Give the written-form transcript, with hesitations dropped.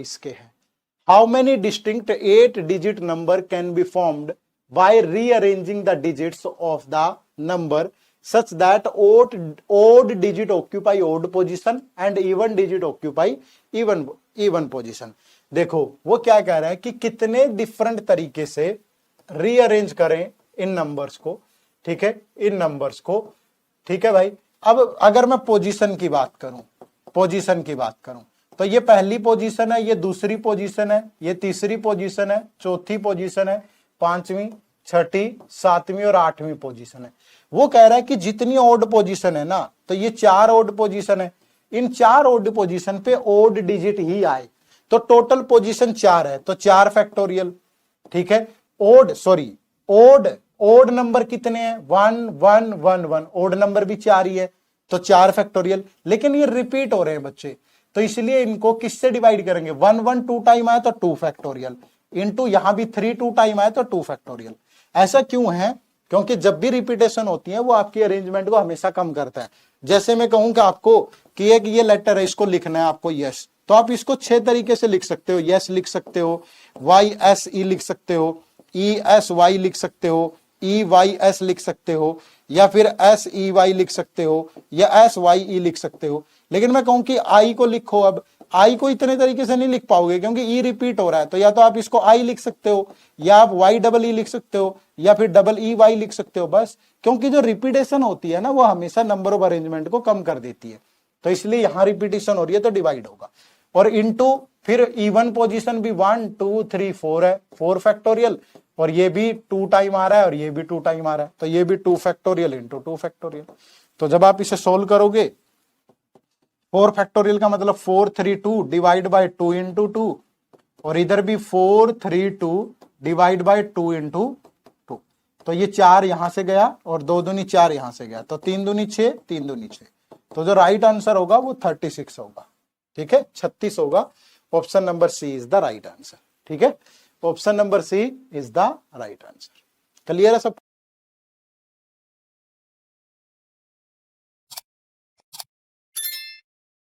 इसके हैं। How many distinct 8 digit number can be formed by rearranging the digits of the number such that odd digit occupy odd position and even digit occupy even position। देखो वो क्या कह रहा है कि कितने डिफरेंट तरीके से रीअरेंज करें इन नंबर्स को, ठीक है, इन नंबर्स को, ठीक है भाई। अब अगर मैं पोजीशन की बात करूं तो ये पहली पोजीशन है, ये दूसरी पोजीशन है, ये तीसरी पोजीशन है, चौथी पोजीशन है, पांचवी, छठी, सातवीं और आठवीं पोजीशन है। वो कह रहा है कि जितनी ओड पोजीशन है ना, तो ये 4 ओड पोजीशन है, इन 4 ओड पोजीशन पे ओड डिजिट ही आए तो टोटल पोजीशन 4 है, तो 4 फैक्टोरियल, ठीक है। ओड नंबर कितने हैं? 1 1 1 1, ओड नंबर भी 4 ही है तो 4 फैक्टोरियल। लेकिन ये रिपीट हो रहे हैं बच्चे, तो इसलिए इनको किससे डिवाइड करेंगे? 1 1 2 टाइम आया तो 2 फैक्टोरियल, इनटू यहां भी 3 2 टाइम आया तो 2 फैक्टोरियल। ऐसा क्यों है? क्योंकि जब भी रिपीटेशन होती है वो आपकी अरेंजमेंट को हमेशा कम करता है। जैसे मैं कहूं कि आपको कि एक ये लेटर है, इसको लिखना है आपको यस, तो आप इसको 6 तरीके से लिख सकते हो। यस लिख सकते हो, वाई एस ई लिख सकते हो, ई एस वाई लिख सकते हो, ई वाई एस लिख सकते हो, या फिर एस ई वाई लिख सकते हो, या एस वाई ई लिख सकते हो। लेकिन मैं कहूं कि आई को लिखो, अब आई को इतने तरीके से नहीं लिख पाओगे क्योंकि ई रिपीट हो रहा है, तो या तो आप इसको आई लिख सकते हो, या आप वाई डबल ई लिख सकते हो, या फिर डबल ई वाई लिख सकते हो, बस। क्योंकि जो रिपीटेशन होती है ना वो हमेशा नंबर ऑफ अरेंजमेंट को कम कर देती है, तो इसलिए यहां रिपीटेशन हो रही है तो डिवाइड होगा। और इनटू फिर इवन पोजीशन भी 1 2 3 4 है, 4 फैक्टोरियल, और ये भी 2 टाइम आ रहा है और ये भी 2 टाइम आ रहा है, तो ये भी 2 फैक्टोरियल इंटू 2 फैक्टोरियल। तो जब आप इसे सोल्व करोगे, 4 फैक्टोरियल का मतलब 4 3 2 डिवाइड बाय 2 इंटू 2, और इधर भी 4 3 2 डिवाइड बाय 2 इंटू 2। तो ये 4 यहां से गया और 2 दूनी 4 यहां से गया, तो 3 दूनी 6, 3 दूनी 6। तो जो राइट आंसर होगा वो 36 होगा, ठीक है, 36 होगा। Option number C is the right answer, ठीक है। Option number C is the right answer. Clear है सब?